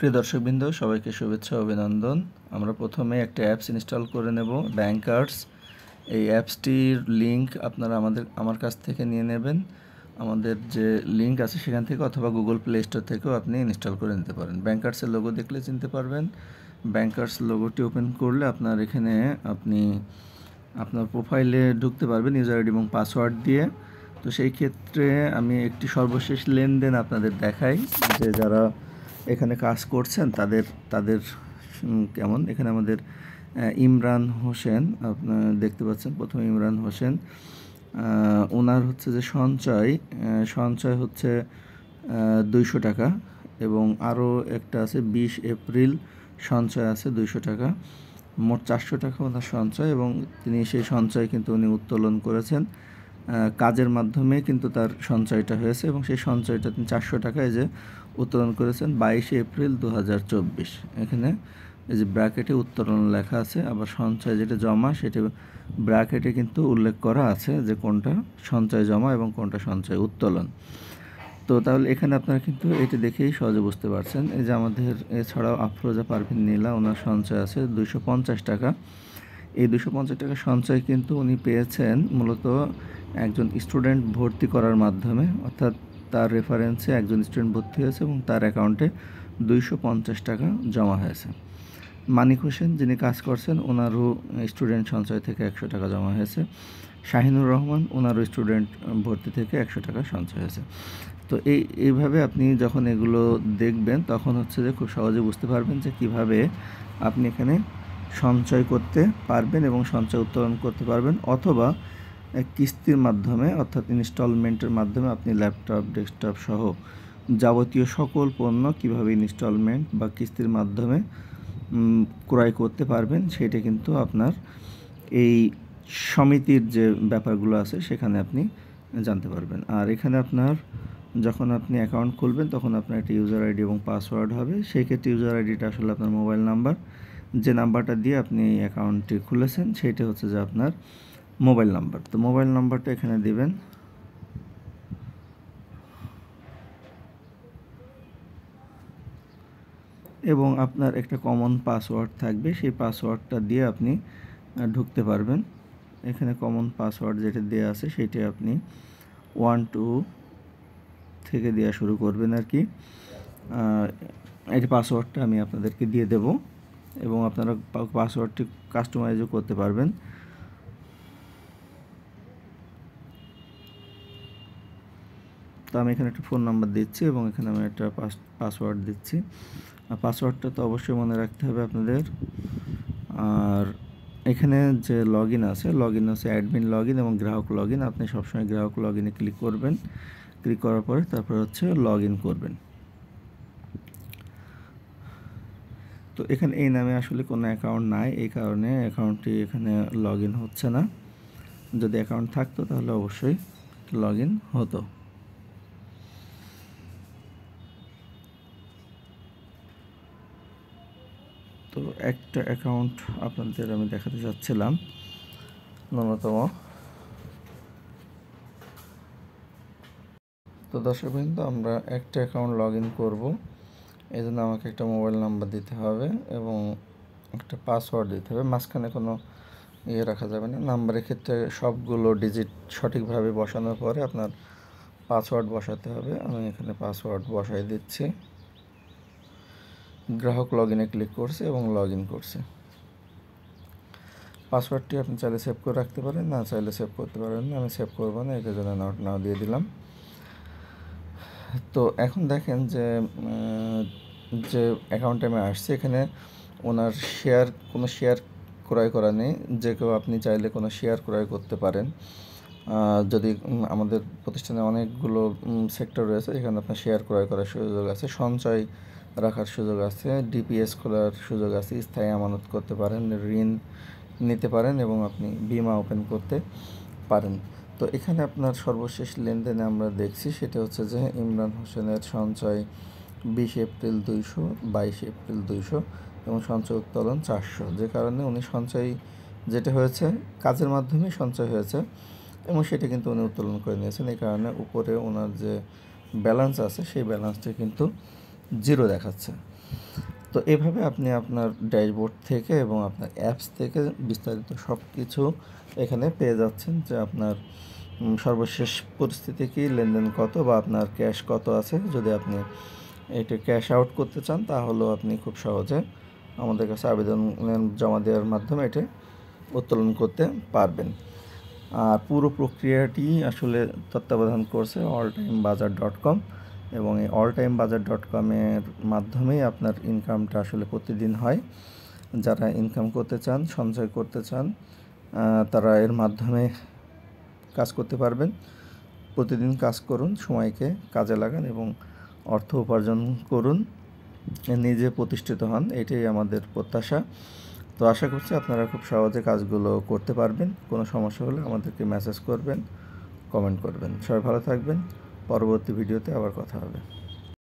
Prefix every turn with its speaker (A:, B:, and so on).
A: প্রিয় দর্শকবৃন্দ, সবাইকে শুভেচ্ছা ও অভিনন্দন। আমরা প্রথমে একটা অ্যাপস ইনস্টল করে নেব, ব্যাংকার্স। এই অ্যাপসটির লিঙ্ক আপনারা আমার কাছ থেকে নিয়ে নেবেন। আমাদের যে লিঙ্ক আছে সেখান থেকে অথবা গুগল প্লে স্টোর থেকেও আপনি ইনস্টল করে নিতে পারেন। ব্যাংকার্সের লোগো দেখলে চিনতে পারবেন। ব্যাংকার্স লোগোটি ওপেন করলে আপনার এখানে আপনি আপনার প্রোফাইলে ঢুকতে পারবেন ইউজার আইডি এবং পাসওয়ার্ড দিয়ে। তো সেই ক্ষেত্রে আমি একটি সর্বশেষ লেনদেন আপনাদের দেখাই, যে যারা এখানে কাজ করছেন তাদের কেমন। এখানে আমাদের ইমরান হোসেন আপনারা দেখতে পাচ্ছেন। প্রথমে ইমরান হোসেন, ওনার হচ্ছে যে সঞ্চয় হচ্ছে 200 টাকা, এবং আরও একটা আছে 20 এপ্রিল সঞ্চয় আছে 200 টাকা। মোট 400 টাকা ওনার সঞ্চয়, এবং তিনি সেই সঞ্চয় কিন্তু উনি উত্তোলন করেছেন কাজের মাধ্যমে, কিন্তু তার সঞ্চয়টা হয়েছে, এবং সেই সঞ্চয়টা তিনি 400 টাকায় যে উত্তোলন করেছেন 22 এপ্রিল 2024। এখানে এই যে ব্র্যাকেটে উত্তোলন লেখা আছে, আবার সঞ্চয় যেটা জমা সেটা ব্র্যাকেটে কিন্তু উল্লেখ করা আছে যে কোনটা সঞ্চয় জমা এবং কোনটা সঞ্চয় উত্তোলন। তো তাহলে এখানে আপনারা কিন্তু এটি দেখেই সহজে বুঝতে পারছেন। এই যে আমাদের এছাড়াও আফরোজা পারভিন নীলা, ওনার সঞ্চয় আছে 250 টাকা। এই 250 টাকা সঞ্চয় কিন্তু উনি পেয়েছেন মূলত একজন স্টুডেন্ট ভর্তি করার মাধ্যমে, অর্থাৎ তার রেফারেন্সে একজন স্টুডেন্ট ভর্তি হয়েছে এবং তার অ্যাকাউন্টে 250 টাকা জমা হয়েছে। মানিক হোসেন যিনি কাজ করছেন, ওনারও স্টুডেন্ট সঞ্চয় থেকে 100 টাকা জমা হয়েছে। শাহিনুর রহমান, ওনারও স্টুডেন্ট ভর্তি থেকে 100 টাকা সঞ্চয় হয়েছে। তো এইভাবে আপনি যখন এগুলো দেখবেন তখন হচ্ছে যে খুব সহজে বুঝতে পারবেন যে কিভাবে আপনি এখানে সঞ্চয় করতে পারবেন এবং সঞ্চয় উত্তোলন করতে পারবেন, অথবা কিস্তির মাধ্যমে অর্থাৎ ইনস্টলমেন্টের মাধ্যমে আপনি ল্যাপটপ, ডেস্কটপ সহ যাবতীয় সকল পণ্য কিভাবে ইনস্টলমেন্ট বা কিস্তির মাধ্যমে ক্রয় করতে পারবেন, সেটা কিন্তু আপনার এই সমিতির যে ব্যাপারগুলো আছে সেখানে আপনি জানতে পারবেন। আর এখানে আপনার যখন আপনি অ্যাকাউন্ট খুলবেন তখন আপনার একটা ইউজার আইডি এবং পাসওয়ার্ড হবে। সেই ক্ষেত্রে ইউজার আইডিটা আসলে আপনার মোবাইল নাম্বার, যে নাম্বারটা দিয়ে আপনি এই অ্যাকাউন্টটি খুলেছেন সেইটা হচ্ছে যে আপনার মোবাইল নাম্বার। তো মোবাইল নাম্বারটা এখানে দিবেন, এবং আপনার একটা কমন পাসওয়ার্ড থাকবে, সেই পাসওয়ার্ডটা দিয়ে আপনি ঢুকতে পারবেন। এখানে কমন পাসওয়ার্ড যেটা দেওয়া আছে সেটা আপনি 1-2 থেকে দেওয়া শুরু করবেন আর কি। এই পাসওয়ার্ডটা আমি আপনাদেরকে দিয়ে দেব, এবং আপনারা পাসওয়ার্ডটি কাস্টমাইজও করতে পারবেন। তো আমি এখানে একটা ফোন নাম্বার দিচ্ছি এবং এখানে আমি একটা পাসওয়ার্ড দিচ্ছি। আর পাসওয়ার্ডটা তো অবশ্যই মনে রাখতে হবে আপনাদের। আর এখানে যে লগ ইন আছে অ্যাডমিন লগ ইন এবং গ্রাহক লগ ইন। আপনি সবসময় গ্রাহক লগ ইনে ক্লিক করবেন। ক্লিক করার পরে তারপর হচ্ছে লগ ইন করবেন। তো এখানে এই নামে আসলে কোনো অ্যাকাউন্ট নাই, এই কারণে অ্যাকাউন্টটি এখানে লগ ইন হচ্ছে না। যদি অ্যাকাউন্ট থাকতো তাহলে অবশ্যই লগ ইন হতো। তো একটা অ্যাকাউন্ট আপনাদের আমি দেখাতে চাচ্ছিলাম ন্যূনতম। তো দর্শকবৃন্দ, আমরা একটা অ্যাকাউন্ট লগ ইন করবো, এই জন্য আমাকে একটা মোবাইল নাম্বার দিতে হবে এবং একটা পাসওয়ার্ড দিতে হবে। মাঝখানে কোনো রাখা যাবে না। নাম্বারের ক্ষেত্রে সবগুলো ডিজিট সঠিকভাবে বসানোর পরে আপনার পাসওয়ার্ড বসাতে হবে। আমি এখানে পাসওয়ার্ড বসাই দিচ্ছি। গ্রাহক লগ ইনে ক্লিক করছি এবং লগ ইন করছি। পাসওয়ার্ডটি আপনি চাইলে সেভ করে রাখতে পারেন, না চাইলে সেভ করতে পারেন না। আমি সেভ করবো না, এটার জন্য নট নাও দিয়ে দিলাম। তো এখন দেখেন যে অ্যাকাউন্টে আমি আসছি, এখানে ওনার কোনো শেয়ার ক্রয় করা নেই। যে কেউ আপনি চাইলে কোনো শেয়ার ক্রয় করতে পারেন। যদি আমাদের প্রতিষ্ঠানে অনেকগুলো সেক্টর রয়েছে, এখানে আপনার শেয়ার ক্রয় করার সুযোগ আছে, সঞ্চয় রাখার সুযোগ আছে, ডিপিএস খোলার সুযোগ আছে, স্থায়ী আমানত করতে পারেন, ঋণ নিতে পারেন এবং আপনি বিমা ওপেন করতে পারেন। তো এখানে আপনার সর্বশেষ লেনদেনে আমরা দেখছি সেটা হচ্ছে যে ইমরান হোসেনের সঞ্চয় 20 এপ্রিল 200, 22 এপ্রিল 200 এবং সঞ্চয় উত্তোলন 400। যে কারণে উনি সঞ্চয় যেটা হয়েছে কাজের মাধ্যমে সঞ্চয় হয়েছে এবং সেটা কিন্তু উনি উত্তোলন করে নিয়েছেন। এই কারণে উপরে ওনার যে ব্যালেন্স আছে সেই ব্যালেন্সটা কিন্তু 0 দেখাচ্ছে। তো এভাবে আপনি আপনার ড্যাশবোর্ড থেকে এবং আপনার অ্যাপস থেকে বিস্তারিত সব কিছু এখানে পেয়ে যাচ্ছেন, যে আপনার সর্বশেষ পরিস্থিতি কী, লেনদেন কত বা আপনার ক্যাশ কত আছে। যদি আপনি এটা ক্যাশ আউট করতে চান তাহলেও আপনি খুব সহজে আমাদের কাছে আবেদন জমা দেওয়ার মাধ্যমে এটা উত্তোলন করতে পারবেন। আর পুরো প্রক্রিয়াটি আসলে তত্ত্বাবধান করছে alltimebazaar.com, এবং এই alltimebazaar.com-এর মাধ্যমেই আপনার ইনকামটা আসলে প্রতিদিন হয়। যারা ইনকাম করতে চান, সঞ্চয় করতে চান, তারা এর মাধ্যমে কাজ করতে পারবেন। প্রতিদিন কাজ করুন, সময়কে কাজে লাগান এবং অর্থ উপার্জন করুন, নিজে প্রতিষ্ঠিত হন, এটাই আমাদের প্রত্যাশা। তো আশা করছি আপনারা খুব সহজে কাজগুলো করতে পারবেন। কোনো সমস্যা হলে আমাদেরকে মেসেজ করবেন, কমেন্ট করবেন। সবাই ভালো থাকবেন। পরবর্তী ভিডিওতে আবার কথা হবে।